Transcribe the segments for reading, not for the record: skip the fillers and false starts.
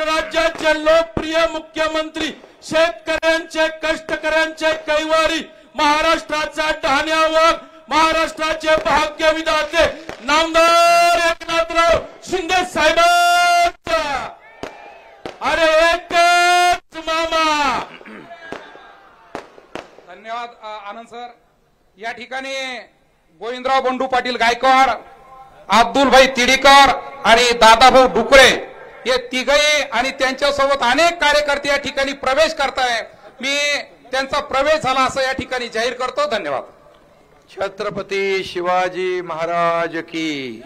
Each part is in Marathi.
महाराष्ट्र राज्याचे लोकप्रिय मुख्यमंत्री, शेतकऱ्यांचे कष्टकऱ्यांचे कैवारी, महाराष्ट्राचा ढाण्यावर, महाराष्ट्राचे भाग्य विधाते नामदार एकनाथराव शिंदे साहेबांचा अरे एकच मामा। धन्यवाद आनंद सर। या ठिकाणी गोविंदराव बंडू पाटील गायकवाड, अब्दुलभाई तिडीकर आणि दादाभाऊ डुकरे हे तिघही आणि त्यांच्यासोबत अनेक कार्यकर्ते या ठिकाणी प्रवेश करताय। मी त्यांचा प्रवेश झाला असं या ठिकाणी जाहीर करतो। धन्यवाद। छत्रपती शिवाजी महाराज की,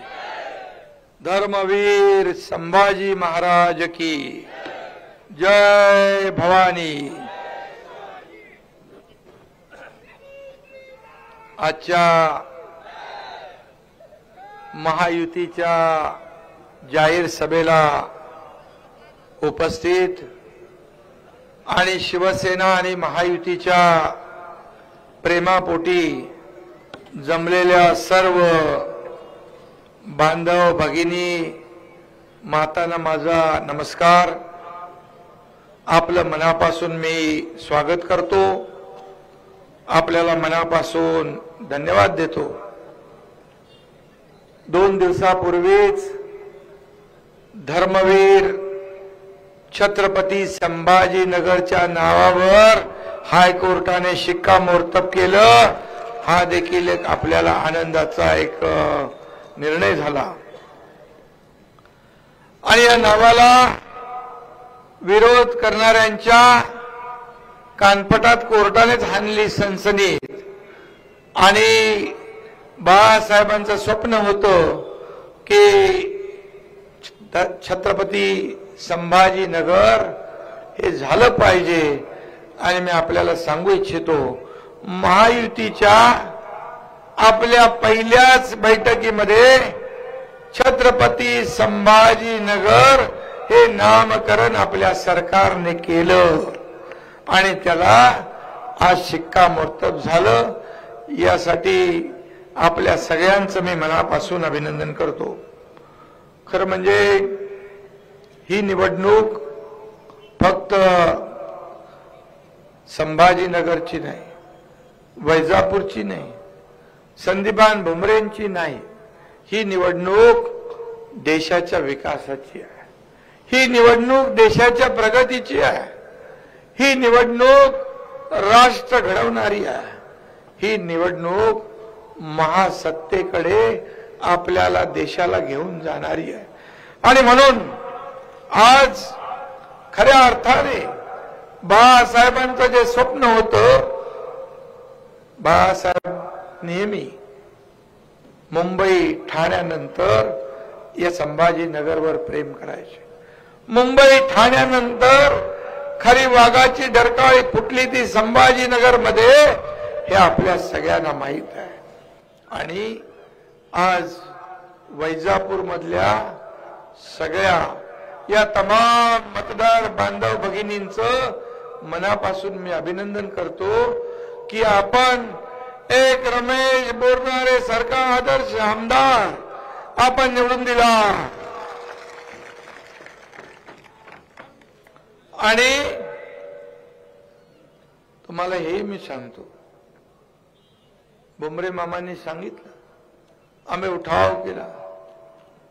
धर्मवीर संभाजी महाराज की जय भवानी। आजच्या महायुतीच्या जाहीर सभेला उपस्थित आणि शिवसेना आणि महायुतीच्या प्रेमापोटी जमलेल्या सर्व बांधव भगिनी मातांना माझा नमस्कार। आपलं मनापासून मी स्वागत करतो, आपल्याला मनापासून धन्यवाद देतो। 2 दिवसापूर्वीच धर्मवीर छत्रपती संभाजीनगरच्या नावावर हायकोर्टाने शिक्कामोर्तब केलं। हा देखील एक आपल्याला आनंदाचा एक निर्णय झाला आणि या नावाला विरोध करणाऱ्यांच्या कानपटात कोर्टानेच हाणली सनसनीत। आणि बाळासाहेबांचं स्वप्न होतं की छत्रपती संभाजीनगर हे झालं पाहिजे। आणि मी आपल्याला सांगू इच्छितो, महायुतीच्या आपल्या पहिल्याच बैठकीमध्ये छत्रपती संभाजीनगर हे नामकरण आपल्या सरकारने केलं आणि त्याला आज शिक्कामोर्तब झालं। यासाठी आपल्या सगळ्यांचं मी मनापासून अभिनंदन करतो। खरं म्हणजे ही निवडणूक फक्त संभाजीनगरची नाही, वैजापूरची नाही, संदीपान भुमरेंची नाही, ही निवडणूक देशाच्या विकासाची आहे, ही निवडणूक देशाच्या प्रगतीची आहे, ही निवडणूक राष्ट्र घडवणारी आहे, ही निवडणूक महासत्तेकडे आपल्याला देशाला घेऊन जाणारी आहे। आणि म्हणून आज खऱ्या अर्थाने बाळासाहेबांचं जे स्वप्न होतं, बाळासाहेब नेहमी मुंबई ठाण्यानंतर या संभाजीनगरवर प्रेम करायचे। मुंबई ठाण्यानंतर खरी वाघाची डरकाळी फुटली ती संभाजीनगर मध्ये, हे आपल्या सगळ्यांना माहित आहे। आणि आज वैजापूर मधल्या सगळ्या या तमाम मतदार बांधव भगिनींचं मनापासून मी अभिनंदन करतो की आपण एक रमेश बोरनारे सारखा आदर्श आमदार आपण निवडून दिला। आणि तुम्हाला हे मी सांगतो, भुमरे मामांनी सांगितलं, आम्ही उठाव केला।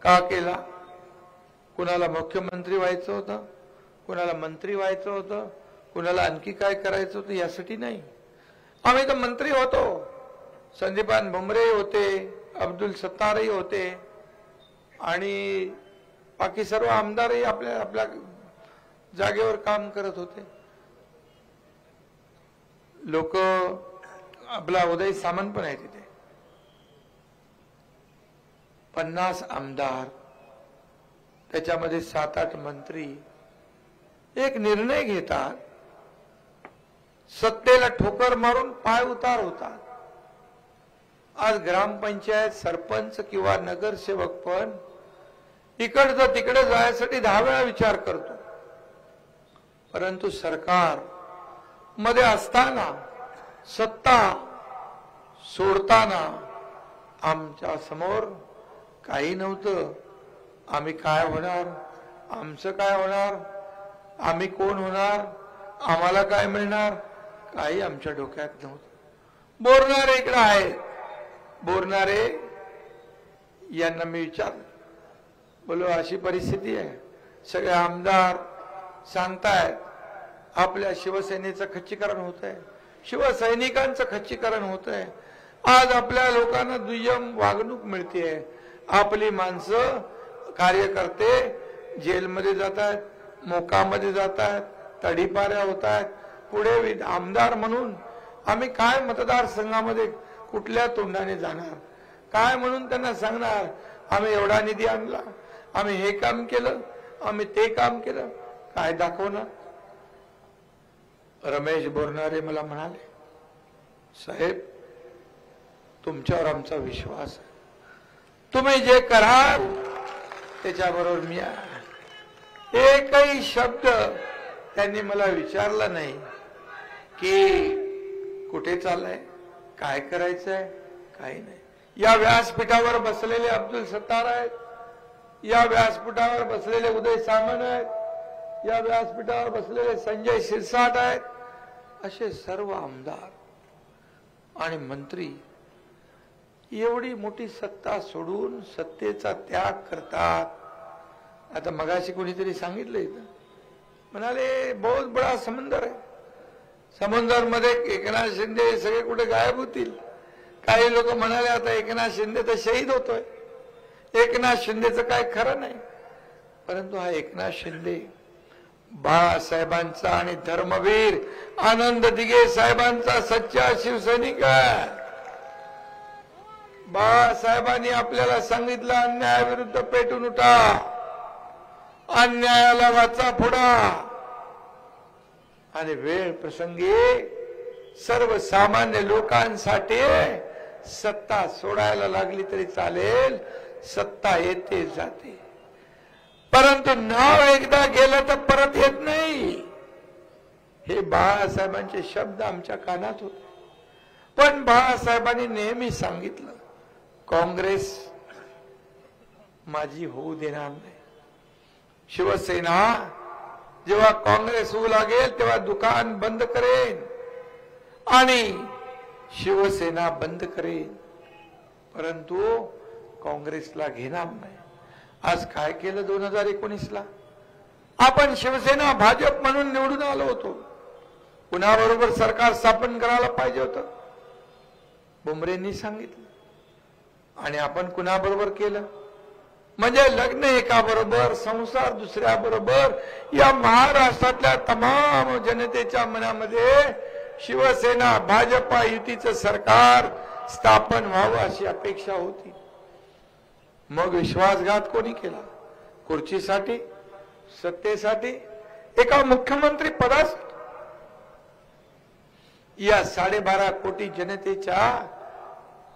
का केला? कुणाला मुख्यमंत्री व्हायचं होतं, कुणाला मंत्री व्हायचं होतं, कुणाला आणखी काय करायचं होतं, यासाठी नाही। आम्ही तर मंत्री होतो, संदीपान भुमरे होते, अब्दुल सत्तारही होते आणि बाकी सर्व आमदारही आपल्या आपल्या जागेवर काम करत होते। लोक, आपला उदय सामंत पण आहे तिथे, 50 आमदार, त्याच्यामध्ये 7-8 मंत्री एक निर्णय घेतात, सत्तेला ठोकर मारून पाय उतार होतात। आज ग्रामपंचायत सरपंच किंवा नगरसेवक पण इकडचं तिकडे जायसाठी 10 वेळा विचार करतो, परंतु सरकार मध्ये असताना, सत्ता सोडताना आमच्या समोर काही नव्हतं। आम्ही काय होणार, आमचं काय होणार, आम्ही कोण होणार, आम्हाला काय मिळणार, काही आमच्या डोक्यात नव्हतं. बोरणारे इकडे आहेत. बोरणारे यांना मी विचारलं, बोलो अशी परिस्थिती आहे, सगळे आमदार सांगतायत आपल्या शिवसेनेचं खच्चीकरण होत आहे, शिवसैनिकांचं खच्चीकरण होत आहे. आज आपल्या लोकांना दुय्यम वागणूक मिळते. आपली माणसं कार्यकर्ते जेलमध्ये जात आहेत, मोकामध्ये जात आहेत, तडीपाऱ्या होत आहेत. पुढे आमदार म्हणून आम्ही काय मतदारसंघामध्ये कुठल्या तोंडाने जाणार, काय म्हणून त्यांना सांगणार आम्ही एवढा निधी आणला, आम्ही हे काम केलं, आम्ही ते काम केलं, काय दाखवणार. रमेश बोरणारे मला म्हणाले, साहेब तुमच्यावर आमचा विश्वास आहे, तुम्ही जे कराल त्याच्याबरोबर मी आहे. एकही शब्द त्यांनी मला विचारला नाही की कुठे चाललंय, काय करायचंय, काही नाही. या व्यासपीठावर बसलेले अब्दुल सत्तार आहेत, या व्यासपीठावर बसलेले उदय सामंत आहेत, या व्यासपीठावर बसलेले संजय शिरसाट आहेत, असे सर्व आमदार आणि मंत्री एवढी मोठी सत्ता सोडून सत्तेचा त्याग करतात. आता मगाशी कोणीतरी सांगितलं इथं, म्हणाले बहुत बडा समंदर आहे, समंदर मध्ये एकनाथ शिंदे सगळे कुठे गायब होतील. काही लोक म्हणाले आता एकनाथ शिंदे तर शहीद होतोय, एकनाथ शिंदेचं काय खरं नाही. परंतु हा एकनाथ शिंदे बाळासाहेबांचा आणि धर्मवीर आनंद दिघे साहेबांचा सच्चा शिवसैनिक आहे. बाळासाहेबांनी आपल्याला सांगितलं अन्यायाविरुद्ध पेटून उठा, अन्यायाला वाचा फोडा आणि वेळ प्रसंगी सर्वसामान्य लोकांसाठी सत्ता सोडायला लागली तरी चालेल, सत्ता येते जाते, परंतु नाव एकदा गेलं तर परत येत नाही. हे बाळासाहेबांचे शब्द आमच्या कानात होते. पण बाळासाहेबांनी नेहमी सांगितलं, काँग्रेस माझी होऊ देणार नाही. शिवसेना जेव्हा काँग्रेस होऊ लागेल तेव्हा दुकान बंद करेन आणि शिवसेना बंद करेन, परंतु काँग्रेसला घेणार नाही. आज काय केलं 2019ला? आपण शिवसेना भाजप म्हणून निवडून आलो होतो, कुणाबरोबर सरकार स्थापन करायला पाहिजे होतं, बुमरेंनी सांगितलं, आणि आपण कुणाबरोबर केलं? म्हणजे लग्न एका बरोबर, संसार दुसऱ्या बरोबर. या महाराष्ट्रातल्या तमाम जनतेच्या मनामध्ये शिवसेना भाजपा युतीचं सरकार स्थापन व्हावं अशी अपेक्षा होती. मग विश्वासघात कोणी केला? खुर्चीसाठी, सत्तेसाठी, एका मुख्यमंत्री पदासाठी. या 12.5 कोटी जनतेच्या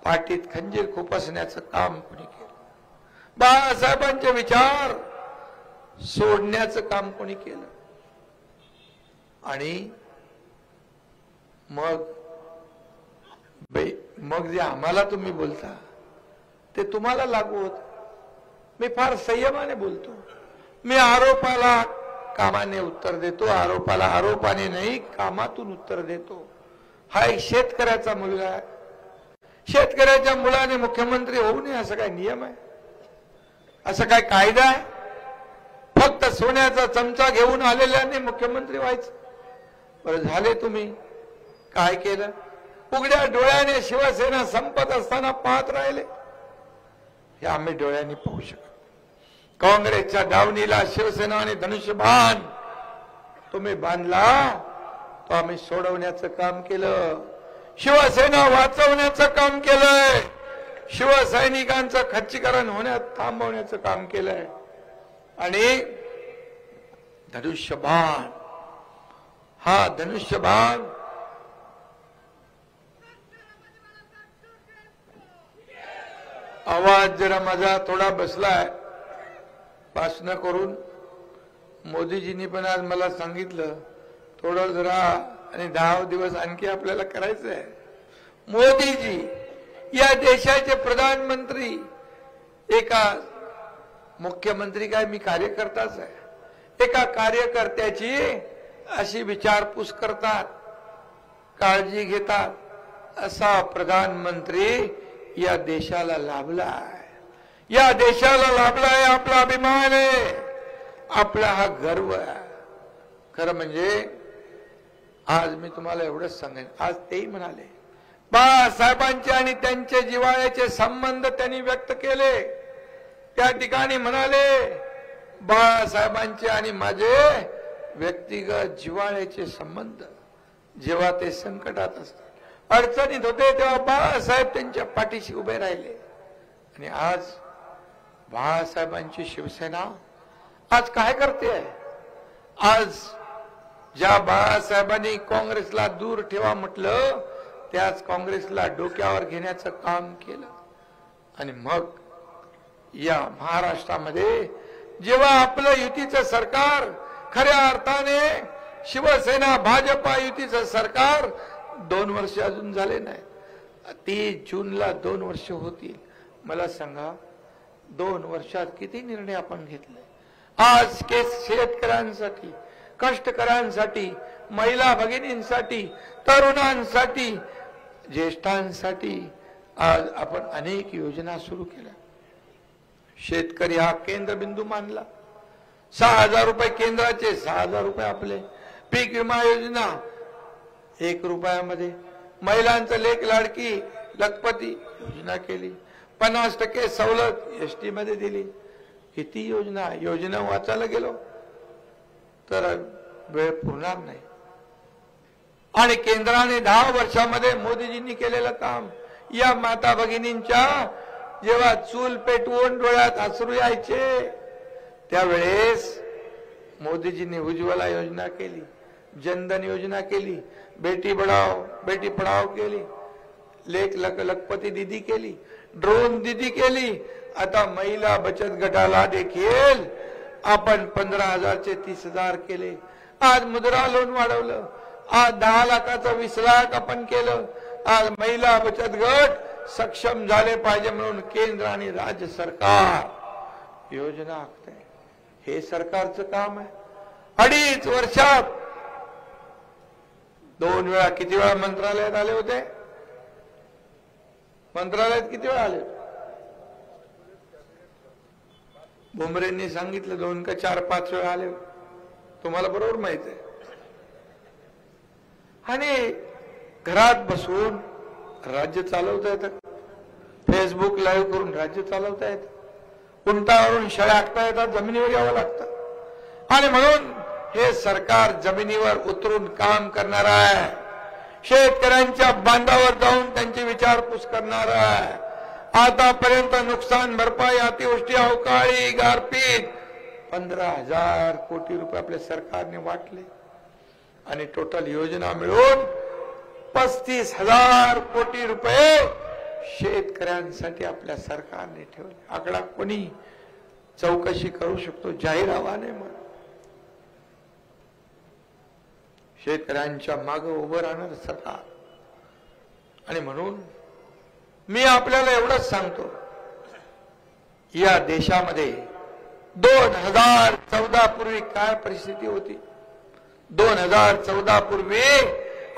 पाठीत खंजीर खुपसण्याचं काम कोणी केलं? बाळासाहेबांचे विचार सोडण्याचं काम कोणी केलं? आणि मग जे आम्हाला तुम्ही बोलता ते तुम्हाला लागू होत. मी फार संयमाने बोलतो. मी आरोपाला कामाने उत्तर देतो, आरोपाला आरोपाने नाही कामातून उत्तर देतो. हा एक शेतकऱ्याचा मुलगा आहे. शेतकऱ्याच्या मुलाने मुख्यमंत्री होऊ नये असं काय नियम आहे? असं काय कायदा आहे? फक्त सोन्याचा चमचा घेऊन आलेल्याने मुख्यमंत्री व्हायचं? बरं झाले, तुम्ही काय केलं? उघड्या डोळ्याने शिवसेना संपत असताना पाहत राहिले. हे आम्ही डोळ्यांनी पाहू शकतो. काँग्रेसच्या दावणीला शिवसेना आणि धनुष्यबाण तुम्ही बांधला, तो आम्ही सोडवण्याचं काम केलं. शिवसेना वाचवण्याचं काम केलंय. शिवसैनिकांचं खच्चीकरण होण्यात थांबवण्याचं काम केलंय. आणि धनुष्यबाण, हा धनुष्यबाण आवाज जरा माझा थोडा बसलाय भाषण करून. मोदीजींनी पण आज मला सांगितलं थोडं जरा आणि 10 दिवस आणखी आपल्याला करायचं आहे. मोदीजी या देशाचे प्रधानमंत्री, एका मुख्यमंत्री काय मी कार्यकर्ताच आहे, एका कार्यकर्त्याची अशी विचारपूस करतात, काळजी घेतात, असा प्रधानमंत्री या देशाला लाभलाय. या देशाला लाभलाय. आपला अभिमान आहे, आपला हा गर्व आहे. खरं म्हणजे आज मी तुम्हाला एवढंच सांगेन, आज तेही म्हणाले, बाळासाहेबांचे आणि त्यांचे जिव्हाळ्याचे संबंध त्यांनी व्यक्त केले. त्या ठिकाणी म्हणाले, बाळासाहेबांचे आणि माझे व्यक्तिगत जिव्हाळ्याचे संबंध. जेव्हा ते संकटात असतात, अडचणीत होते, तेव्हा बाळासाहेब त्यांच्या पाठीशी उभे राहिले. आणि आज बाळासाहेबांची शिवसेना आज काय करते? आज ज्या बाळासाहेबांनी काँग्रेसला दूर ठेवा म्हटलं, त्याच काँग्रेसला डोक्यावर घेण्याचं काम केलं. आणि मग या महाराष्ट्रामध्ये जेव्हा आपलं युतीचं सरकार, खऱ्या अर्थाने शिवसेना भाजपा युतीचं सरकार 2 वर्ष अजून झाले नाही, 30 जूनला 2 वर्ष होतील. मला सांगा, 2 वर्षात किती निर्णय आपण घेतले? आज शेतकऱ्यांसाठी, कष्टकऱ्यांसाठी, महिला भगिनींसाठी, तरुणांसाठी, ज्येष्ठांसाठी आज आपण अनेक योजना सुरू केल्या. शेतकरी हा केंद्रबिंदू मानला. 6,000 रुपये केंद्राचे, 6,000 रुपये आपले. पीक विमा योजना 1 रुपयामध्ये. महिलांचं लेख लाडकी लखपती योजना केली. 50% सवलत एसटी मध्ये दिली. किती योजना वाचायला गेलो तर वेळ पुरणार नाही. आणि केंद्राने 10 वर्षामध्ये मोदीजींनी केलेलं काम, या माता भगिनींच्या जेव्हा चूल पेटवून डोळ्यात अश्रू यायचे, त्यावेळेस मोदीजींनी उज्ज्वला योजना केली, जनधन योजना केली, बेटी बढाओ बेटी पढाओ केली, लेख लखपती दीदी केली, ड्रोन दीदी केली. आता महिला बचत गटाला देखील आपण 15,000चे 30,000 केले. आज मुद्रा लोन वाढवलं. आज 10 लाखाचं 20 लाख आपण केलं. आज महिला बचत गट सक्षम झाले पाहिजे म्हणून केंद्र आणि राज्य सरकार योजना आखते. हे सरकारचं काम आहे. 2.5 वर्षात 2 वेळा, किती वेळा मंत्रालयात आले होते? मंत्रालयात किती वेळा आले? भुमरेंनी सांगितलं 2 का 4-5 वेळा आले. तुम्हाला बरोबर माहित आहे. आणि घरात बसून राज्य चालवता येतं. फेसबुक लाईव्ह करून राज्य चालवता येतं. उंटावरून शेळ्या आखता येतात. जमिनीवर यावं लागतं. आणि म्हणून हे सरकार जमिनीवर उतरून काम करणार आहे. शेतकऱ्यांच्या बांधावर जाऊन त्यांची विचारपूस करणार आहे. आतापर्यंत नुकसान भरपाई, अतिवृष्टी, अवकाळी, गारपीट 15,000 कोटी रुपये आपल्या सरकारने वाटले. आणि टोटल योजना मिळून 35,000 कोटी रुपये शेतकऱ्यांसाठी आपल्या सरकारने ठेवले. आकडा कोणी चौकशी करू शकतो, जाहीर आव्हाने म्हणून. शेतकऱ्यांच्या मागे उभं राहणार सरकार. आणि म्हणून मी आपल्याला एवढंच सांगतो, या देशामध्ये 2014 पूर्वी काय परिस्थिती होती? 2014 पूर्वी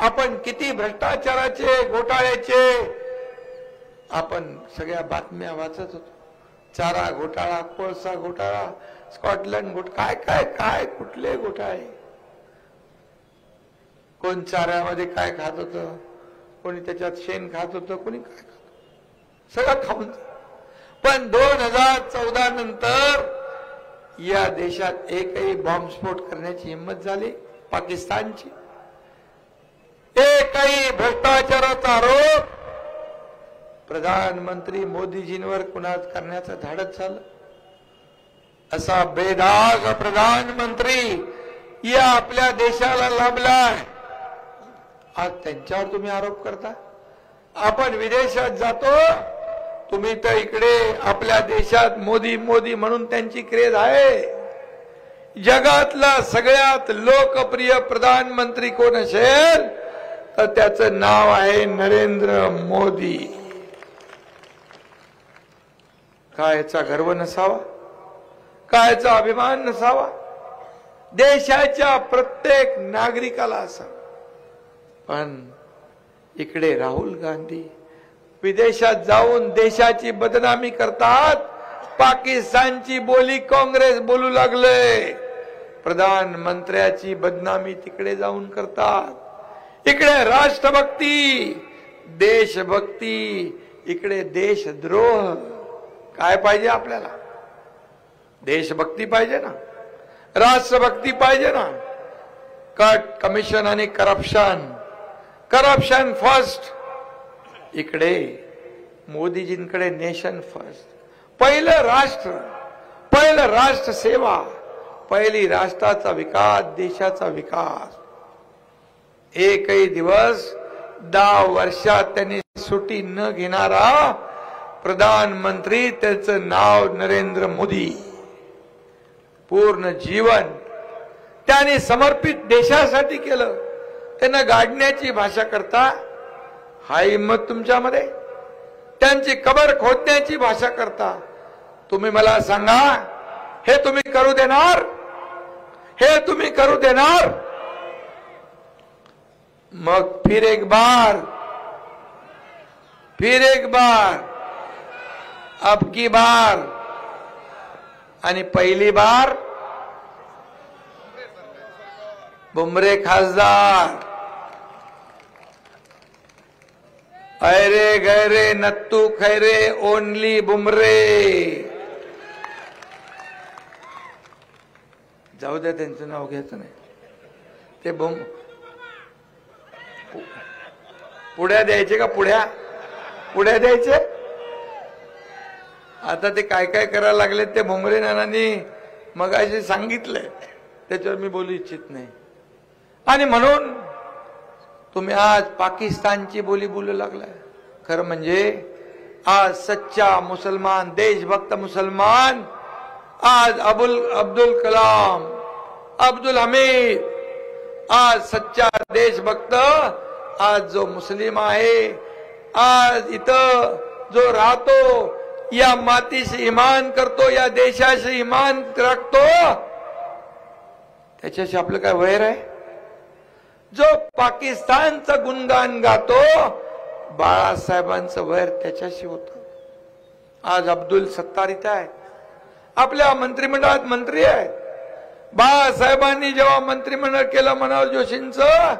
आपण किती भ्रष्टाचाराचे, घोटाळ्याचे आपण सगळ्या बातम्या वाचत होतो. चारा घोटाळा, कोळसा घोटाळा, स्कॉटलंड घोटाळा, काय काय काय कुठले घोटाळे. कोण चाऱ्यामध्ये काय खात होतं, कोणी त्याच्यात शेण खात होतं, कोणी काय खात होतं, सगळं खाऊन. पण 2014 नंतर या देशात एकही बॉम्बस्फोट करण्याची हिंमत झाली पाकिस्तानची. एकही भ्रष्टाचाराचा आरोप प्रधानमंत्री मोदीजींवर कुणाच करण्याचं धाडस झालं. असा बेदाग प्रधानमंत्री या आपल्या देशाला लाभलाय. आज त्यांच्यावर तुम्ही आरोप करता. आपण विदेशात जातो, तुम्ही तर इकडे आपल्या देशात मोदी मोदी म्हणून त्यांची क्रेज आहे. जगातला सगळ्यात लोकप्रिय प्रधानमंत्री कोण असेल तर त्याचं नाव आहे नरेंद्र मोदी. काय याचा गर्व नसावा? काय याचा अभिमान नसावा? देशाच्या प्रत्येक नागरिकाला असावं. पण इकडे राहुल गांधी विदेशात जाऊन देशाची बदनामी करतात. पाकिस्तानची बोली काँग्रेस बोलू लागले. प्रधानमंत्र्याची बदनामी तिकडे जाऊन करतात. इकडे राष्ट्रभक्ती, देशभक्ती, इकडे देशद्रोह. काय पाहिजे आपल्याला? देशभक्ती पाहिजे ना, राष्ट्रभक्ती पाहिजे ना. कट, कमिशन आणि करप्शन, करप्शन फर्स्ट. इकडे मोदीजींकडे नेशन फर्स्ट. पहिलं राष्ट्र सेवा, पहिली राष्ट्राचा विकास, देशाचा विकास. एकही दिवस 10 वर्षात त्यांनी सुट्टी न घेणारा प्रधानमंत्री, त्याचं नाव नरेंद्र मोदी. पूर्ण जीवन त्यांनी समर्पित देशासाठी केलं. त्यांना गाडण्याची भाषा करता हा हिम्मत तुमच्यामध्ये? त्यांची कबर खोदण्याची भाषा करता? तुम्ही मला सांगा, हे तुम्ही करू देणार? हे तुम्ही करू देणार? मग फिर एक बार, अब की बार आणि पहिली बार बुमरे खासदार. ऐरे गैरे नत्तू खैरे, ओनली बुमरे. जाऊ द्या, त्यांचं नाव घ्यायचं नाही. ते पुढ्या द्यायचे का? पुढ्या द्यायचे. आता ते काय काय करायला लागले ते भुमरे नानांनी मगाशी सांगितलंय, त्याच्यावर मी बोलू इच्छित नाही. आणि म्हणून तुम्ही आज पाकिस्तानची बोली बोलू लागलाय. खरं म्हणजे आज सच्चा मुसलमान, देशभक्त मुसलमान, आज अब्दुल कलाम, अब्दुल हमीद, आज सच्चा देशभक्त, आज जो मुस्लिम आहे, आज इथं जो राहतो, या मातीशी इमान करतो, या देशाशी इमान राखतो, त्याच्याशी आपलं काय वैर आहे? जो पाकिस्तानचं गुणगान गातो, बाळासाहेबांचं वैर त्याच्याशी होतं. आज अब्दुल सत्तार इथे आहेत, आपल्या मंत्रिमंडळात मंत्री आहेत. बाळासाहेबांनी जेव्हा मंत्रिमंडळ केलं मनोहर जोशींचं,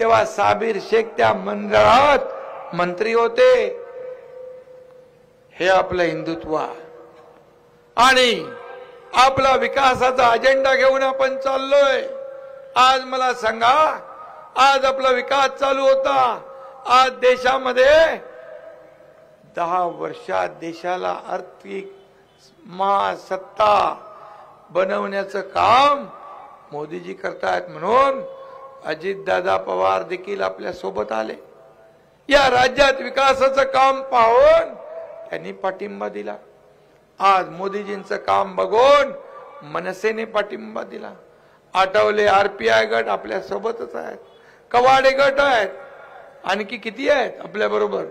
तेव्हा साबिर शेख त्या मंडळात मंत्री होते. हे आपलं हिंदुत्व आणि आपला विकासाचा अजेंडा घेऊन आपण चाललोय. आज मला सांगा, आज आपला विकास चालू होता. आज देशामध्ये 10 वर्षात देशाला आर्थिक महासत्ता बनवण्याचं काम मोदीजी करतायत. म्हणून अजितदादा पवार देखील आपल्या सोबत आले. या राज्यात विकासाचं काम पाहून त्यांनी पाठिंबा दिला. आज मोदीजींचं काम बघून मनसेने पाठिंबा दिला. आठवले आरपीआय गट आपल्या सोबतच आहेत, कवाडे गट आहेत, आणखी किती आहेत आपल्या बरोबर,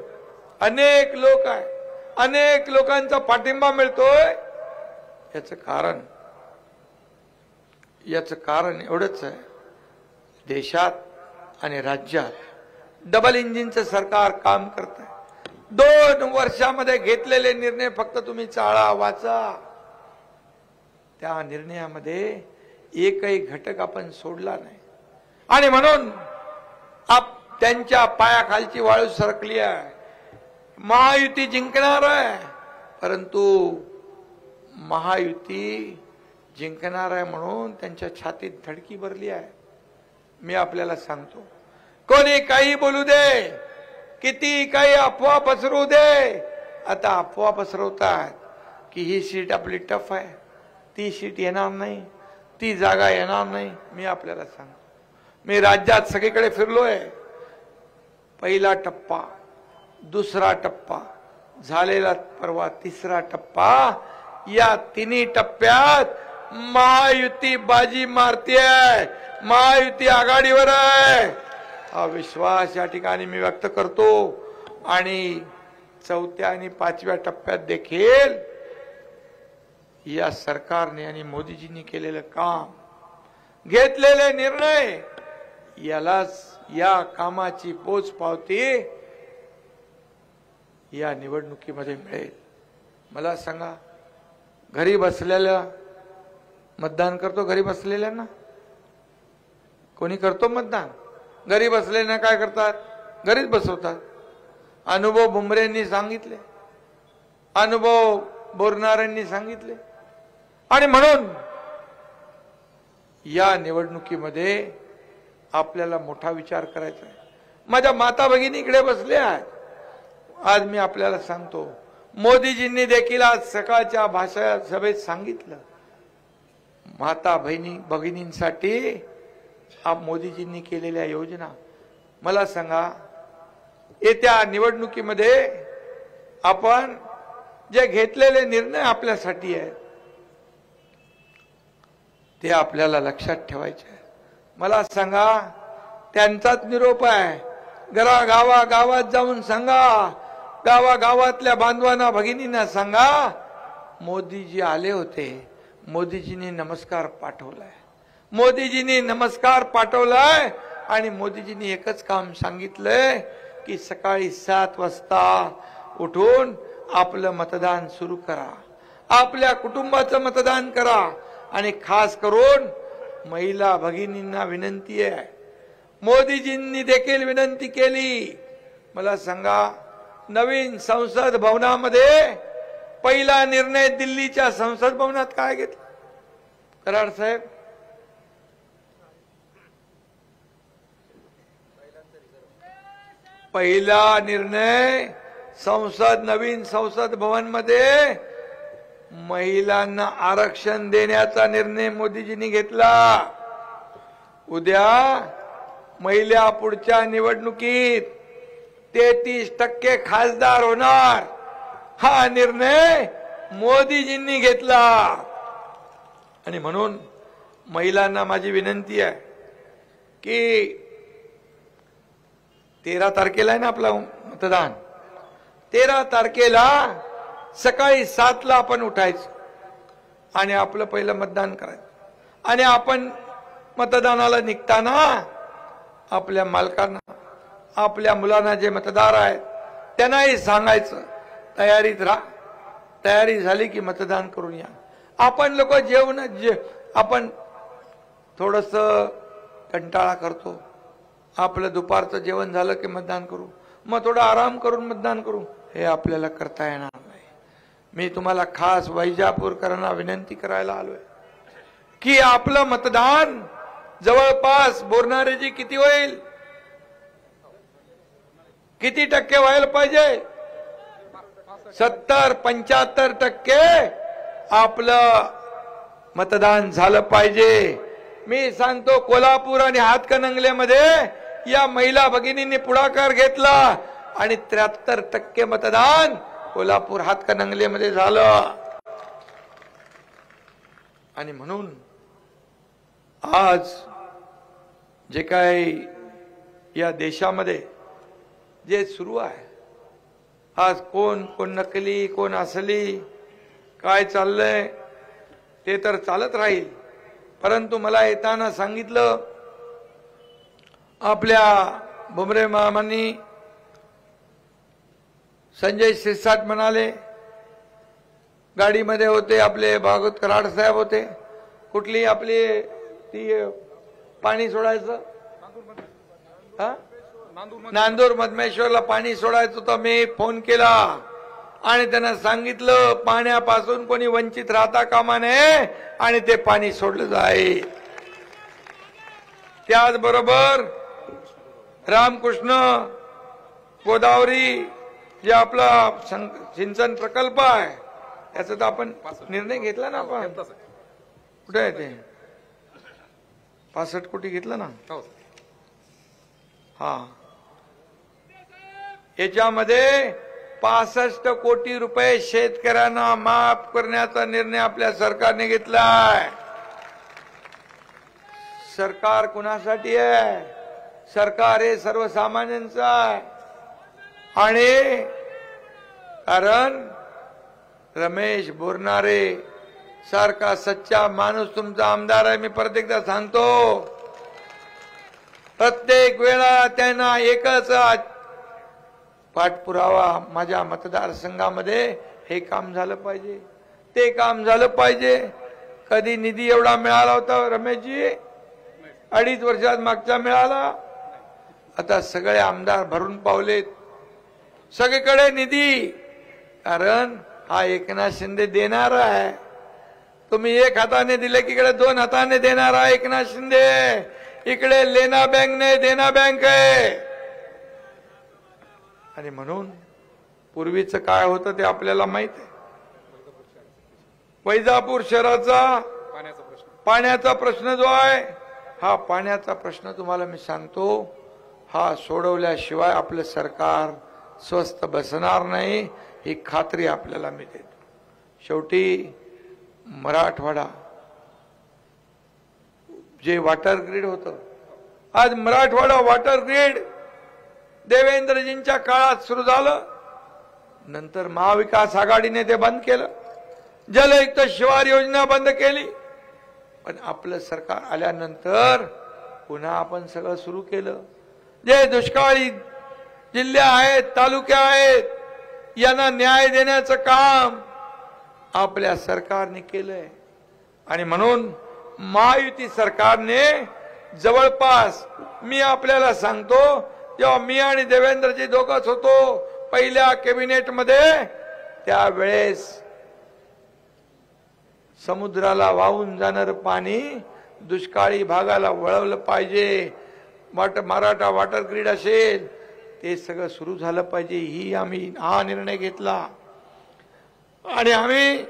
अनेक लोक आहेत. अनेक लोकांचा पाठिंबा मिळतोय. याचं कारण एवढंच आहे, देशात आणि राज्यात डबल इंजिनचं सरकार काम करत आहे. 2 वर्षामध्ये घेतलेले निर्णय फक्त तुम्ही चाळा वाचा. त्या निर्णयामध्ये एकही घटक आपण सोडला नाही. आणि म्हणून त्यांच्या पायाखालची वाळू सरकली आहे. महायुती जिंकणार आहे, परंतु महायुती जिंकणार आहे म्हणून त्यांच्या छातीत धडकी भरली आहे. मी आपल्याला सांगतो, कोणी काही बोलू दे, किती काही अफवा पसरवू दे. आता अफवा पसरवतात की ही सीट आपली टफ आहे, ती सीट येणार नाही, ती जागा येणार नाही. मी आपल्याला सांगतो, मी राज्यात सगळीकडे फिरलोय. पहिला टप्पा, दुसरा टप्पा झालेला, परवा 3रा टप्पा. या 3 टप्प्यात महायुती बाजी मारतीये, महायुती आघाडीवर आहे. हा विश्वास या ठिकाणी मी व्यक्त करतो. आणि 4थ्या आणि 5व्या टप्प्यात देखील या सरकारने आणि मोदीजींनी केलेलं काम घेतलेले निर्णय यालाच या कामाची पोचपावती या निवडणुकीमध्ये मिळेल. मला सांगा, घरी बसलेल्या मतदान करतो? घरी बसलेल्यांना कोणी करतो मतदान? घरी बसलेल्या काय करतात? घरीच बसवतात. अनुभव बुमरेंनी सांगितले, अनुभव बोरणाऱ्यांनी सांगितले. आणि म्हणून या निवडणुकीमध्ये आपल्याला मोठा विचार करायचा आहे. माझ्या माता भगिनी इकडे बसल्या आहेत. आज मी आपल्याला सांगतो, मोदीजींनी देखील आज सकाळच्या भाषण सभेत सांगितलं, माता भगिनींसाठी मोदीजींनी केलेल्या योजना. मला सांगा, येत्या निवडणुकीमध्ये आपण जे घेतलेले निर्णय आपल्यासाठी आहेत ते आपल्याला लक्षात ठेवायचे आहे. मला सांगा, त्यांचाच निरोप आहे. गावागावात जाऊन सांगा, गावागावातल्या बांधवांना भगिनींना सांगा, मोदीजी आले होते, मोदीजींनी नमस्कार पाठवलाय, मोदीजींनी नमस्कार पाठवलाय. आणि मोदीजींनी एकच काम सांगितलंय की सकाळी 7 वाजता उठून आपलं मतदान सुरू करा, आपल्या कुटुंबाचं मतदान करा. आणि खास करून महिला भगिनींना विनंती आहे, मोदीजींनी देखील विनंती केली. मला सांगा, नवीन संसद भवनामध्ये पहिला निर्णय दिल्लीच्या संसद भवनात काय घेतला कराड साहेब? पहिला निर्णय नवीन संसद भवन मध्ये महिलांना आरक्षण देण्याचा निर्णय मोदीजींनी घेतला. उद्या महिला पुढच्या निवडणुकीत 33% खासदार होणार, हा निर्णय मोदीजींनी घेतला. आणि म्हणून महिलांना माझी विनंती आहे की 13 तारखेला आहे ना आपलं मतदान, 13 तारखेला सकाळी 7 ला आपण उठायचं आणि आपलं पहिलं मतदान करायचं. आणि आपण मतदानाला निघताना आपल्या मालकांना, आपल्या मुलांना, जे मतदार आहेत त्यांनाही सांगायचं, तयारीत राहा, तयारी झाली की मतदान करून या. आपण लोक आपण थोडस कंटाळा करतो, आपलं दुपारचं जेवण झालं की मतदान करू, मग थोडा आराम करून मतदान करू, हे आपल्याला करता येणार नाही. मी तुम्हाला खास वैजापूरकरांना विनंती करायला आलोय की आपलं मतदान जवळपास बोरणारेजी किती होईल, किती टक्के व्हायला पाहिजे? 70-75% आपलं मतदान झालं पाहिजे. मी सांगतो, कोल्हापूर आणि हातकणंगलेमध्ये या महिला भगिनींनी पुढाकार घेतला आणि 73% मतदान कोल्हापूर हातकणंगलेमध्ये झालं. आणि म्हणून आज जे काही या देशामध्ये जे सुरू आहे, आज कोण नकली, कोण असली, काय चाललंय ते तर चालत राहील. परंतु मला येताना सांगितलं, आपल्या भुमरे मामांनी, संजय शिरसाट म्हणाले, गाडीमध्ये होते आपले भागवत कराड साहेब होते, कुठली आपली ती पाणी सोडायचं, नांदूर मधमेश्वरला पाणी सोडायचं, तर मी फोन केला आणि त्यांना सांगितलं, पाण्यापासून कोणी वंचित राहता कामा नये आणि ते पाणी सोडलं जाईल. त्याचबरोबर रामकृष्ण गोदावरी जे आपला सिंचन प्रकल्प आहे त्याचा तर आपण निर्णय घेतला ना. आपण कुठे आहे ते 65 कोटी घेतलं ना. हा, याच्यामध्ये 65 कोटी रुपये शेतकऱ्यांना माफ करण्याचा निर्णय आपल्या सरकारने घेतलाय. सरकार कुणासाठी आहे? सरकार हे सर्वसामान्यांचं आहे. आणि कारण रमेश बोरणारे सारखा सच्चा माणूस तुमचा आमदार आहे. मी परत एकदा सांगतो, प्रत्येक वेळा त्यांना एकच पाठपुरावा, माझ्या मतदारसंघामध्ये हे काम झालं पाहिजे, ते काम झालं पाहिजे. कधी निधी एवढा मिळाला होता रमेशजी? 2.5 वर्षात मागचा मिळाला. आता सगळे आमदार भरून पावलेत, सगळीकडे निधी. कारण हा एकनाथ शिंदे देणार आहे. तुम्ही एक हाताने दिले की इकडे 2 हाताने देणार आहे एकनाथ शिंदे. इकडे लेना बँक नाही, देना बँक आहे. आणि म्हणून पूर्वीचं काय होतं ते आपल्याला माहित आहे. वैजापूर शहराचा पाण्याचा प्रश्न जो आहे, हा पाण्याचा प्रश्न तुम्हाला मी सांगतो, हा सोडवल्याशिवाय आपलं सरकार स्वस्थ बसणार नाही, ही खात्री आपल्याला मी देतो. शेवटी मराठवाडा जे वॉटर ग्रीड होतं, आज मराठवाडा वॉटर ग्रीड देवेंद्रजींच्या काळात सुरू झालं. नंतर महाविकास आघाडीने ते बंद केलं. जलयुक्त शिवार योजना बंद केली. पण आपलं सरकार आल्यानंतर पुन्हा आपण सगळं सुरू केलं. जे दुष्काळी जिल्हे आहेत, तालुके आहेत, यांना न्याय देण्याचं काम आपल्या सरकारने केलंय. आणि म्हणून महायुती सरकारने जवळपास, मी आपल्याला सांगतो, जेव्हा मी आणि देवेंद्रजी दोघंच होतो पहिल्या कॅबिनेटमध्ये, त्यावेळेस समुद्राला वाहून जाणारं पाणी दुष्काळी भागाला वळवलं पाहिजे. मराठा वॉटर ग्रीड असेल, ते सगळं सुरू झालं पाहिजे, हा निर्णय घेतला. आणि आम्ही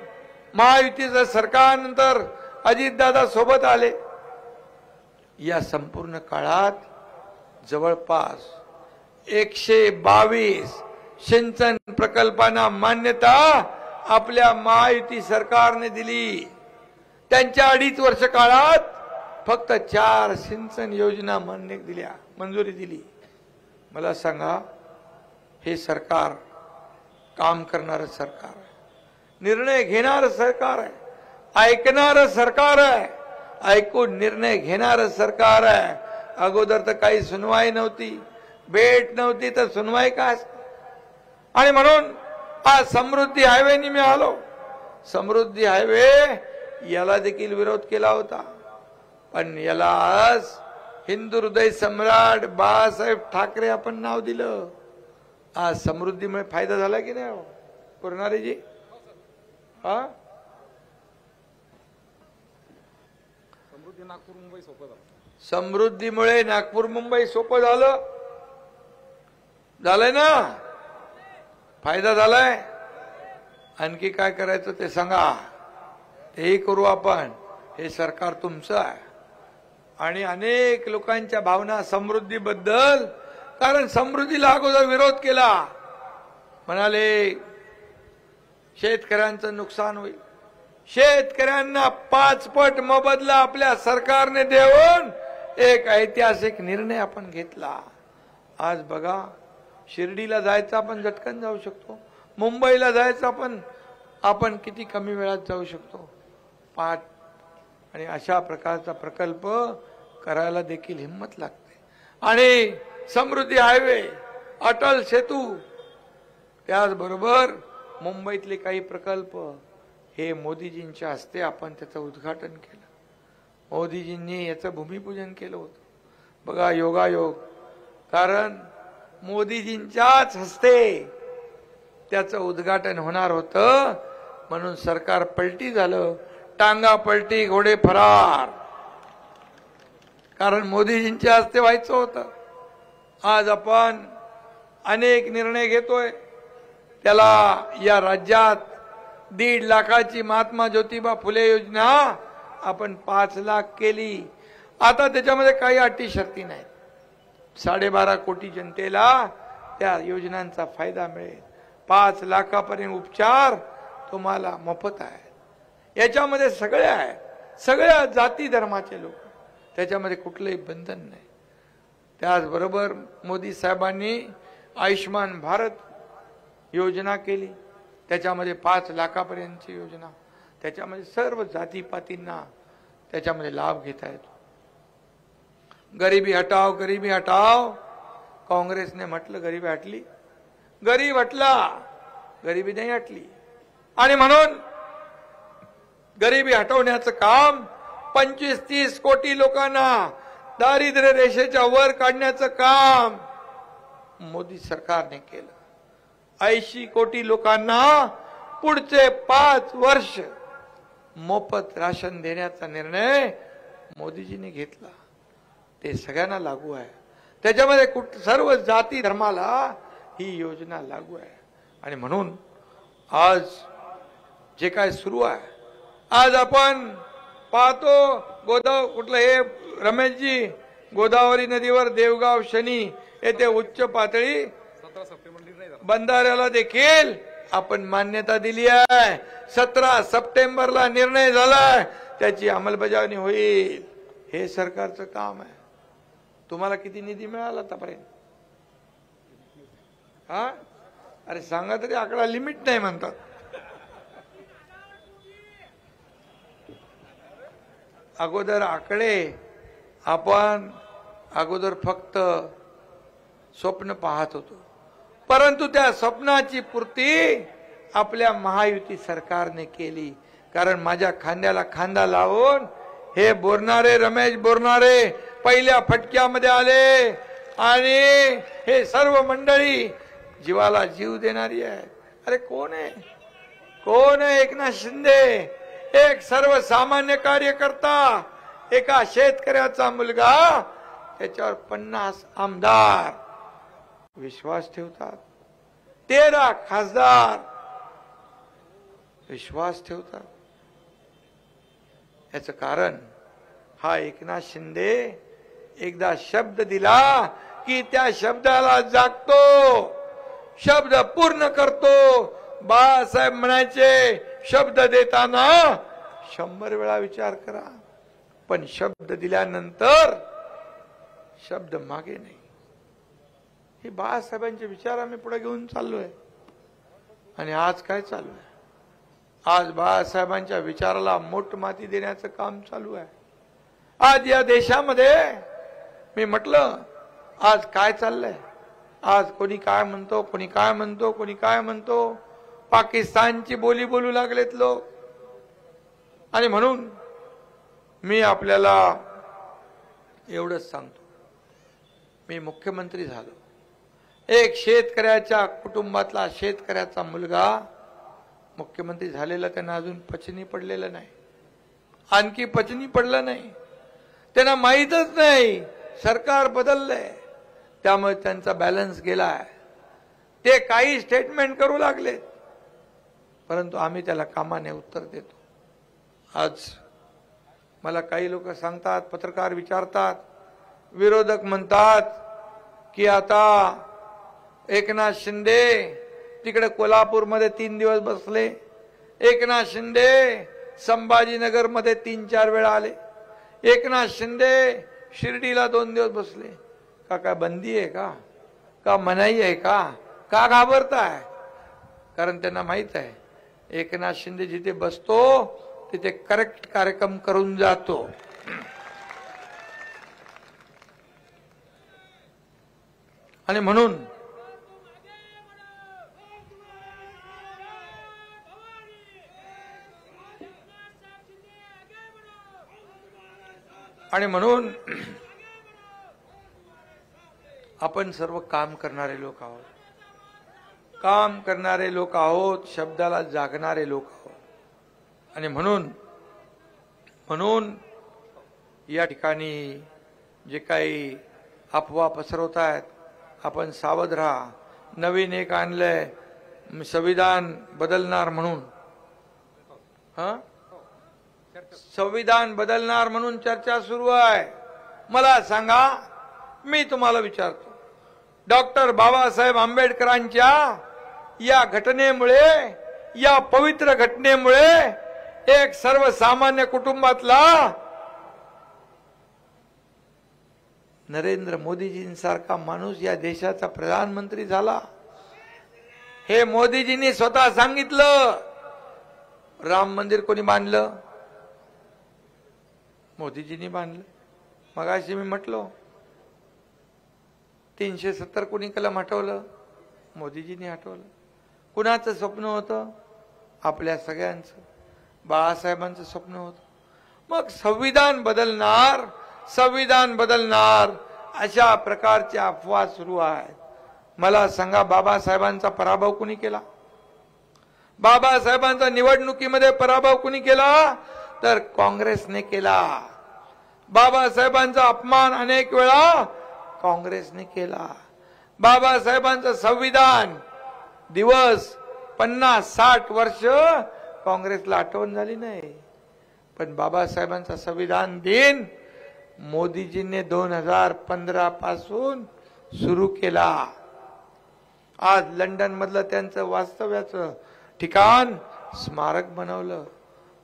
महायुतीचं सरकारनंतर अजितदादा सोबत आले. या संपूर्ण काळात जवळपास 122 सिंचन प्रकल्पांना मान्यता आपल्या महायुती सरकारने दिली. त्यांच्या 2.5 वर्ष काळात फक्त 4 सिंचन योजना मंजुरी दिली. मला सांगा, हे सरकार काम करणारं सरकार आहे, निर्णय घेणारं सरकार आहे, ऐकणारं सरकार आहे, ऐकून निर्णय घेणारं सरकार आहे. अगोदर तर काही सुनवाई नव्हती, भेट नव्हती, तर सुनवाई काय? आणि म्हणून आज समृद्धी हायवेनी मी आलो. समृद्धी हायवे याला देखील विरोध केला होता, पण याला आज हिंदू हृदय सम्राट बाळासाहेब ठाकरे आपण नाव दिलं. आज समृद्धीमुळे फायदा झाला की नाही पुरणारेजी? हा, समृद्धीमुळे नागपूर मुंबई सोपं झालंय ना, फायदा झालाय. आणखी काय करायचं ते सांगा, तेही करू आपण. हे सरकार तुमचं आहे. आणि अनेक लोकांच्या भावना समृद्धीबद्दल, कारण समृद्धीला अगोदर विरोध केला, म्हणाले शेतकऱ्यांचं नुकसान होईल. शेतकऱ्यांना 5 पट मोबदला आपल्या सरकारने देऊन एक ऐतिहासिक निर्णय आपण घेतला. आज बघा, शिर्डीला जायचं आपण झटकन जाऊ शकतो, मुंबईला जायचं आपण किती कमी वेळात जाऊ शकतो. आणि अशा प्रकारचा प्रकल्प करायला देखील हिंमत लागते. आणि समृद्धी हायवे, अटल सेतू, त्याचबरोबर मुंबईतले काही प्रकल्प, हे मोदीजींच्या हस्ते आपण त्याचं उद्घाटन केलं. मोदीजींनी याचं भूमिपूजन केलं होतं. बघा, योगायोग, कारण मोदीजींच्याच हस्ते त्याचं उद्घाटन होणार होतं. म्हणून सरकार पलटी झालं. टांगा पलटी, घोडे फरार. कारण मोदीजींच्या हस्ते व्हायचं होतं. आज आपण अनेक निर्णय घेतोय. त्याला या राज्यात 1.5 लाखाची महात्मा ज्योतिबा फुले योजना आपण 5 लाख केली. आता त्याच्यामध्ये काही अटी शर्ती नाहीत. 12.5 कोटी जनतेला त्या योजनांचा फायदा मिळेल. 5 लाखापर्यंत उपचार तुम्हाला मोफत आहे. याच्यामध्ये सगळे आहे, सगळ्या जाती धर्माचे लोक, त्याच्यामध्ये कुठलंही बंधन नाही. त्याचबरोबर मोदी साहेबांनी आयुष्मान भारत योजना केली, त्याच्यामध्ये 5 लाखापर्यंतची योजना. त्याच्यामध्ये सर्व जातीपातींना त्याच्यामध्ये लाभ घेता येतो. गरिबी हटाव, गरिबी हटाव. काँग्रेसने म्हटलं गरिबी हटली, गरीब हटला, गरिबी नाही हटली. आणि म्हणून गरिबी हटवण्याचं काम 25-30 कोटी लोकांना दारिद्र्य रेषेच्या वर काढण्याचं काम मोदी सरकारने केलं. 80 कोटी लोकांना पुढचे 5 वर्ष मोफत राशन देण्याचा निर्णय मोदीजींनी घेतला. ते सगळ्यांना लागू आहे. त्याच्यामध्ये सर्व जाती धर्माला ही योजना लागू आहे. आणि म्हणून आज जे काय सुरू आहे, आज आपण पाहतो कुठलं हे रमेशजी, गोदावरी नदीवर देवगाव शनी येथे उच्च पातळी बंधाऱ्याला देखील आपण मान्यता दिली आहे. 17 सप्टेंबरला निर्णय झालाय, त्याची अंमलबजावणी होईल. हे सरकारचं काम आहे. तुम्हाला किती निधी मिळाला आतापर्यंत? हा, अरे सांगा तरी, आकडा लिमिट नाही म्हणतात. अगोदर आकडे आपण अगोदर फक्त स्वप्न पाहत होतो, परंतु त्या स्वप्नाची पूर्ती आपल्या महायुती सरकारने केली. कारण माझ्या खांद्याला खांदा लावून हे बोलणारे रमेश बोलणारे पहिल्या फटक्यामध्ये आले आणि हे सर्व मंडळी जीवाला जीव देणारी आहे. अरे कोण आहे? कोण आहे? एकनाथ शिंदे, एक सर्वसामान्य कार्यकर्ता, एका शेतकऱ्याचा मुलगा, त्याच्यावर 50 आमदार विश्वास ठेवतात, 13 खासदार विश्वास ठेवतात. याचं कारण हा एकनाथ शिंदे एकदा शब्द दिला की त्या शब्दाला जागतो, शब्द पूर्ण करतो. बाळासाहेब म्हणायचे, शब्द देताना 100 वेळा विचार करा, पण शब्द दिल्यानंतर शब्द मागे नाही. हे बाळासाहेबांचे विचार आम्ही पुढे घेऊन चाललोय. आणि आज काय चालू आहे? आज बाळासाहेबांच्या विचाराला मोठमाती देण्याचं काम चालू आहे. आज या देशामध्ये मी म्हटलं, आज काय चाललंय? आज कोणी काय म्हणतो, कोणी काय म्हणतो, कोणी काय म्हणतो. पाकिस्तानची बोली बोलू लागलेत लोक. आणि म्हणून मी आपल्याला एवढंच सांगतो, मी मुख्यमंत्री झालो, एक शेतकऱ्याच्या कुटुंबातला शेतकऱ्याचा मुलगा मुख्यमंत्री झालेला, त्यांना अजून पचनी पडलेलं नाही, आणखी पचनी पडलं नाही. त्यांना माहीतच नाही सरकार बदललंय, त्यामुळे त्यांचा बॅलन्स गेलाय. ते काही स्टेटमेंट करू लागले, परंतु आम्ही त्याला कामाने उत्तर देतो. आज मला काही लोक सांगतात, पत्रकार विचारतात, विरोधक म्हणतात की आता एकनाथ शिंदे तिकडे कोल्हापूरमध्ये 3 दिवस बसले, एकनाथ शिंदे संभाजीनगर मध्ये 3-4 वेळा आले, एकनाथ शिंदे शिर्डीला 2 दिवस बसले. का काय बंदी आहे का? का मनाई आहे का? का घाबरताय? कारण त्यांना माहित आहे एकनाथ शिंदे जिथे बसतो तिथे करेक्ट कार्यक्रम करून जातो. आणि म्हणून आपण सर्व काम करणारे लोक आहोत, काम करणारे लोक आहोत, शब्दाला जागणारे लोक आहोत. आणि म्हणून या ठिकाणी जे काही अफवा पसरवत आहेत, आपण सावध राहा. नवीन एक आणलंय, संविधान बदलणार म्हणून, संविधान बदलणार म्हणून चर्चा सुरू आहे. मला सांगा, मी तुम्हाला विचारतो, डॉक्टर बाबासाहेब आंबेडकरांच्या या घटनेमुळे, या पवित्र घटनेमुळे एक सर्वसामान्य कुटुंबातला नरेंद्र मोदीजींसारखा माणूस या देशाचा प्रधानमंत्री झाला. हे मोदीजींनी स्वतः सांगितलं. राम मंदिर कोणी बांधलं? मोदीजींनी बांधलं. मगाशी मी म्हटलो 370 कोणी कलम हटवलं? मोदीजींनी हटवलं. कुणाचं स्वप्न होतं? आपल्या सगळ्यांचं, बाळासाहेबांचं स्वप्न होतं. मग संविधान बदलणार, संविधान बदलणार अशा प्रकारची अफवा सुरू आहे. मला सांगा, बाबासाहेबांचा पराभव कुणी केला? बाबासाहेबांचा निवडणुकीमध्ये पराभव कुणी केला? तर काँग्रेसने केला. बाबासाहेबांचा अपमान अनेक वेळा काँग्रेसने केला. बाबासाहेबांचं संविधान दिवस 50-60 वर्ष काँग्रेसला आठवण झाली नाही. पण बाबासाहेबांचा संविधान दिन मोदीजींनी 2015 पासून सुरू केला. आज लंडन मधलं त्यांचं वास्तव्याचं ठिकाण स्मारक बनवलं.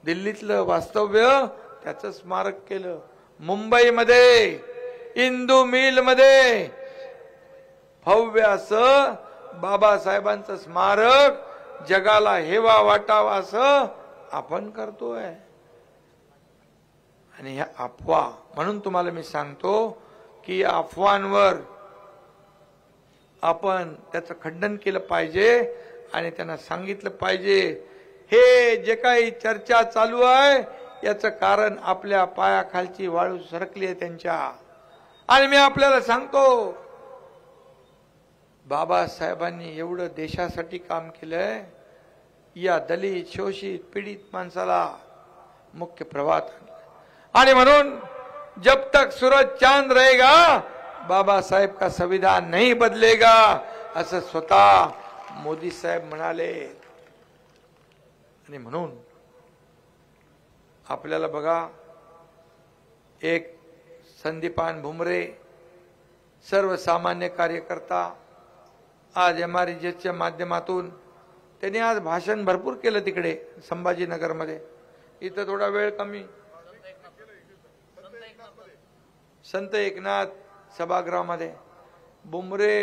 दिल्लीतलं वास्तव्य त्याचं स्मारक केलं. मुंबईमध्ये इंदू मिल मध्ये भव्य असं बाबासाहेबांचं स्मारक जगाला हेवा वाटावा असं आपण करतोय. आणि ह्या अफवा, म्हणून तुम्हाला मी सांगतो की या अफवांवर आपण त्याचं खंडन केलं पाहिजे आणि त्यांना सांगितलं पाहिजे हे जे काही चर्चा चालू आहे याचं कारण आपल्या पायाखालची वाळू सरकली आहे त्यांच्या. आणि मी आपल्याला सांगतो, बाबासाहेबांनी एवढं देशासाठी काम केलंय. या दलित, शोषित, पीडित माणसाला मुख्य प्रवाहात आणलं. आणि म्हणून जब तक सूरज चांद रहेगा बाबा साहेब का संविधान नहीं बदलेगा असं स्वतः मोदी साहेब म्हणाले. आणि म्हणून आपल्याला बघा, एक संदीपान भुमरे सर्वसामान्य कार्यकर्ता आज MREGच्या माध्यमातून त्यांनी आज भाषण भरपूर केलं तिकडे संभाजीनगरमध्ये. इथं थोडा वेळ कमी. संत एकनाथ सभागृहामध्ये भुमरे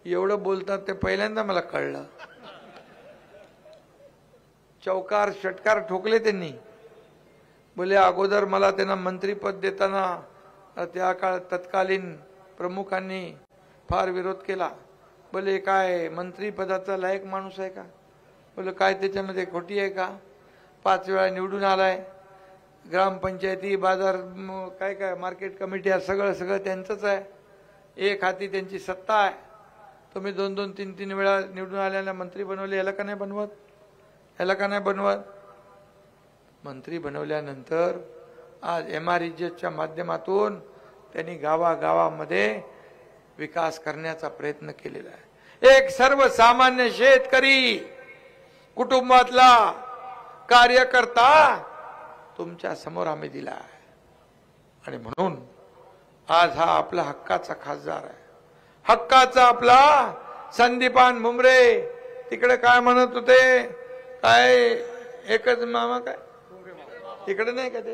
एवढं बोलतात ते पहिल्यांदा मला कळलं. चौकार षटकार ठोकले त्यांनी. बोले अगोदर मला त्यांना मंत्रीपद देताना त्या काळात तत्कालीन प्रमुखांनी फार विरोध केला. बोले काय मंत्रीपदाचा लायक माणूस आहे का? बोले काय त्याच्यामध्ये खोटी आहे का? 5 वेळा निवडून आलाय. ग्रामपंचायती, बाजार, काय काय मार्केट कमिटी सगळं त्यांचंच आहे. एक हाती त्यांची सत्ता आहे. तुम्ही 2-2, 3-3 वेळा निवडून आल्याला मंत्री बनवले. याला का नाही बनवत? याला का नाही बनवत? मंत्री बनवल्यानंतर आज MREGच्या माध्यमातून त्यांनी गावागावामध्ये विकास करण्याचा प्रयत्न केलेला आहे. एक सर्वसामान्य शेतकरी कुटुंबातला कार्यकर्ता तुमच्या समोर आम्ही दिला आहे. आणि म्हणून आज हा आपला हक्काचा खासदार आहे. हक्काचा आपला संदीपान भुमरे तिकडे काय म्हणत होते? काय एकच मामा? काय इकडे नाही का ते?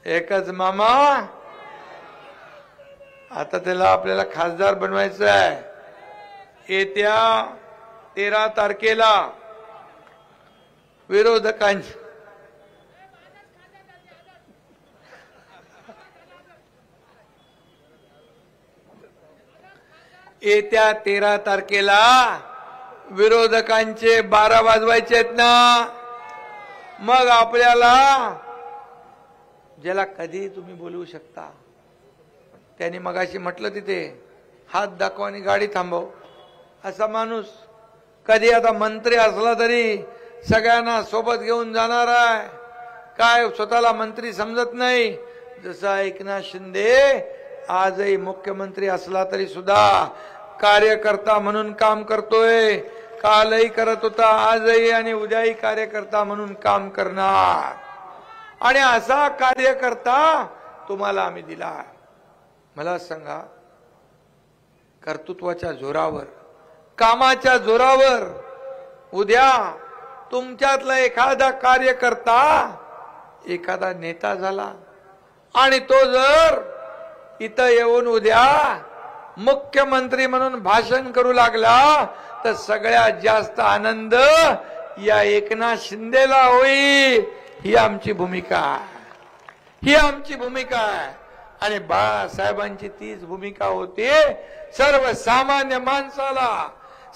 एकच मामा. आता त्याला आपल्याला खासदार बनवायचं आहे. येत्या 13 तारखेला विरोधकांची येत्या 13 तारखेला विरोधकांचे 12 वाजवायचे आहेत ना. मग आपल्याला ज्याला कधी तुम्ही बोलवू शकता, त्यांनी मगाशी म्हटलं तिथे हात दाखव आणि गाडी थांबव असा माणूस कधी आता मंत्री असला तरी सगळ्यांना सोबत घेऊन जाणार आहे. काय स्वतःला मंत्री समजत नाही. जसा एकनाथ शिंदे आजही मुख्यमंत्री असला तरी सुद्धा कार्यकर्ता म्हणून काम करतोय. कालही करत होता, आजही आणि उद्याही कार्यकर्ता म्हणून काम करणार. आणि असा कार्यकर्ता तुम्हाला आम्ही दिला. मला सांगा, कर्तृत्वाच्या जोरावर, कामाच्या जोरावर उद्या तुमच्यातला एखादा कार्यकर्ता एखादा नेता झाला आणि तो जर इथं येऊन उद्या मुख्यमंत्री म्हणून भाषण करू लागला तर सगळ्यात जास्त आनंद या एकनाथ शिंदेला होईल. ही आमची भूमिका आहे, ही आमची भूमिका आहे. आणि बाळासाहेबांची तीच भूमिका होती. सर्वसामान्य माणसाला,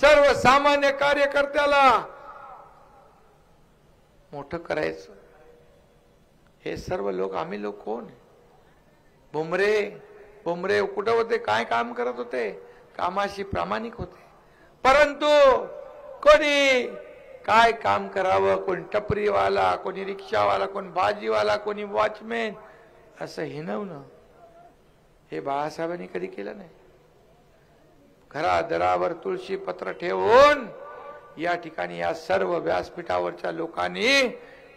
सर्वसामान्य कार्यकर्त्याला मोठं करायचं. हे सर्व लोक, आम्ही लोक कोण? बुमरे कुठं होते, काय काम करत होते? कामाशी प्रामाणिक होते. परंतु कोणी काय काम करावं, कोणी टपरीवाला, कोणी रिक्षावाला, कोणी भाजीवाला, कोणी वॉचमॅन, असं हिणवणं हे बाळासाहेबांनी कधी केलं नाही. घरादारावर तुळशी पत्र ठेवून या ठिकाणी या सर्व व्यासपीठावरच्या लोकांनी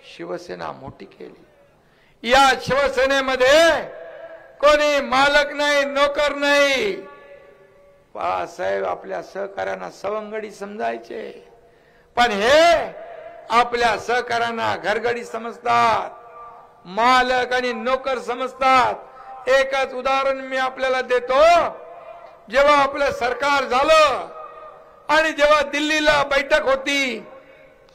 शिवसेना मोठी केली. या शिवसेनेमध्ये कोणी मालक नाही, नोकर नाही. बाळासाहेब आपल्या सहकार्यांना सवंगडी समजायचे, पण हे आपल्या सहकार्यांना घरगडी समजतात, मालक आणि नोकर समजतात. एकच उदाहरण मी आपल्याला देतो. जेव्हा आपलं सरकार झालं आणि जेव्हा दिल्लीला बैठक होती,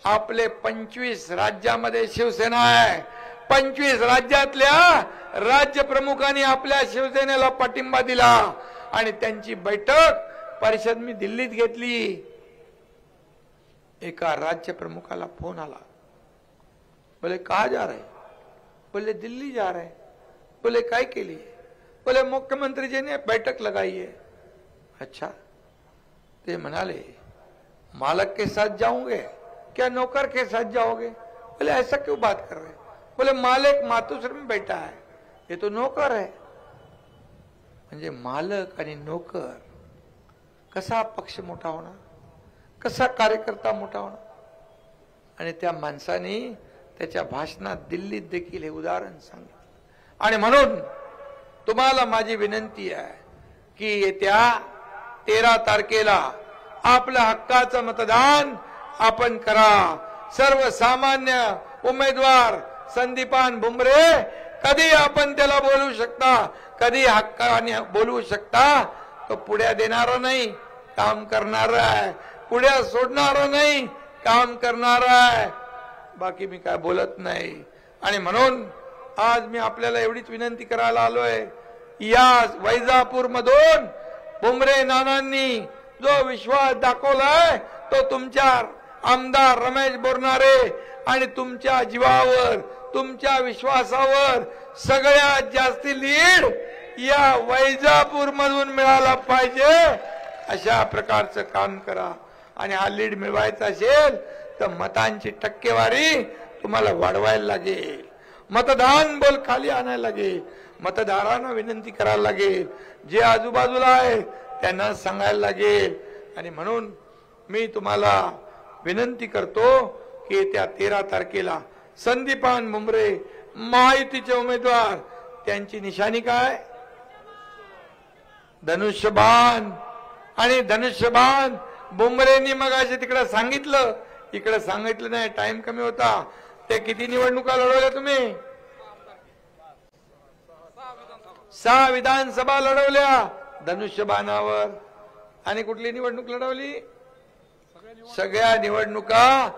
आपले 25 राज्यामध्ये शिवसेना आहे. 25 राज्यातल्या राज्य प्रमुखांनी आपल्या शिवसेनेला पाठिंबा दिला आणि त्यांची बैठक परिषद मी दिल्लीत घेतली. एका राज्य प्रमुखाला फोन आला. बोले कहा जा रहे? बोले दिल्ली जा रहे. बोले काय केली? बोले मुख्यमंत्री जी ने बैठक लगाई है. अच्छा. ते म्हणाले मालक के साथ जाओगे क्या नौकर के साथ जाओगे? बोले ऐसा क्यों बात कर रहे? बोले मालिक मातोश्री में बैठा है, ये तो नौकर है. म्हणजे मालक आणि नोकर कसा पक्ष मोठा होणार, कसा कार्यकर्ता मोठा होणार. आणि त्या माणसाने त्याच्या भाषणात दिल्लीत देखील हे उदाहरण सांगितलं. आणि म्हणून तुम्हाला माझी विनंती आहे की येत्या 13 तारखेला आपल्या हक्काचं मतदान आपण करा. सर्वसामान्य उमेदवार संदीपान भुमरे, कधी आपण त्याला बोलू शकता, कधी हक्काने बोलू शकता. तो पुढ्या देणारा नाही, काम करणार आहे. पुढ्या सोडणार नाही, काम करणार आहे. बाकी मी काय बोलत नाही. आणि म्हणून आज मी आपल्याला एवढीच विनंती करायला आलोय. या वैजापूर मधून भुमरे नानांनी जो विश्वास दाखवलाय तो तुमच्या आमदार रमेश बोरनारे आणि तुमच्या जीवावर, तुमच्या विश्वासावर सगळ्यात जास्ती लीड या वैजापूर मधून मिळाला पाहिजे. अशा प्रकारचं काम करा. आणि हा लीड मिळवायचा असेल तर मतांची टक्केवारी तुम्हाला वाढवायला लागेल. मतदान बल खाली आणायला लागेल. मतदारांना विनंती करायला लागेल. जे आजूबाजूला आहे त्यांना सांगायला लागेल. आणि म्हणून मी तुम्हाला विनंती करतो की येत्या 13 तारखेला संदीपान भुमरे महायुतीचे उमेदवार, त्यांची निशाणी काय? धनुष्यबाण. आणि धनुष्यबाण भुमरेंनी मग असे तिकडे सांगितलं, इकडे सांगितलं नाही, टाइम कमी होता. ते किती निवडणुका लढवल्या तुम्ही? 6 विधानसभा लढवल्या धनुष्यबाणावर. आणि कुठली निवडणूक लढवली? सगळ्या निवडणुका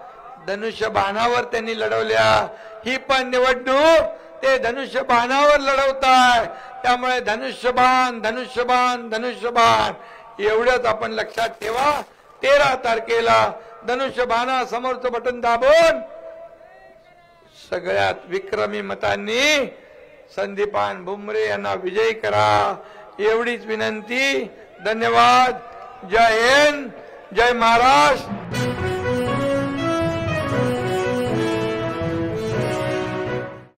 धनुष्यबाणावर त्यांनी लढवल्या. ही पण निवडणूक ते धनुष्यबाणावर लढवताय. त्यामुळे धनुष्यबाण धनुष्यबाण धनुष्यबाण एवढंच आपण लक्षात ठेवा. 13 तारखेला धनुष्यबाणा समोरचं बटन दाबून सगळ्यात विक्रमी मतांनी संदीपान भुमरे यांना विजयी करा. एवढीच विनंती. धन्यवाद. जय हिंद, जय महाराष्ट्र.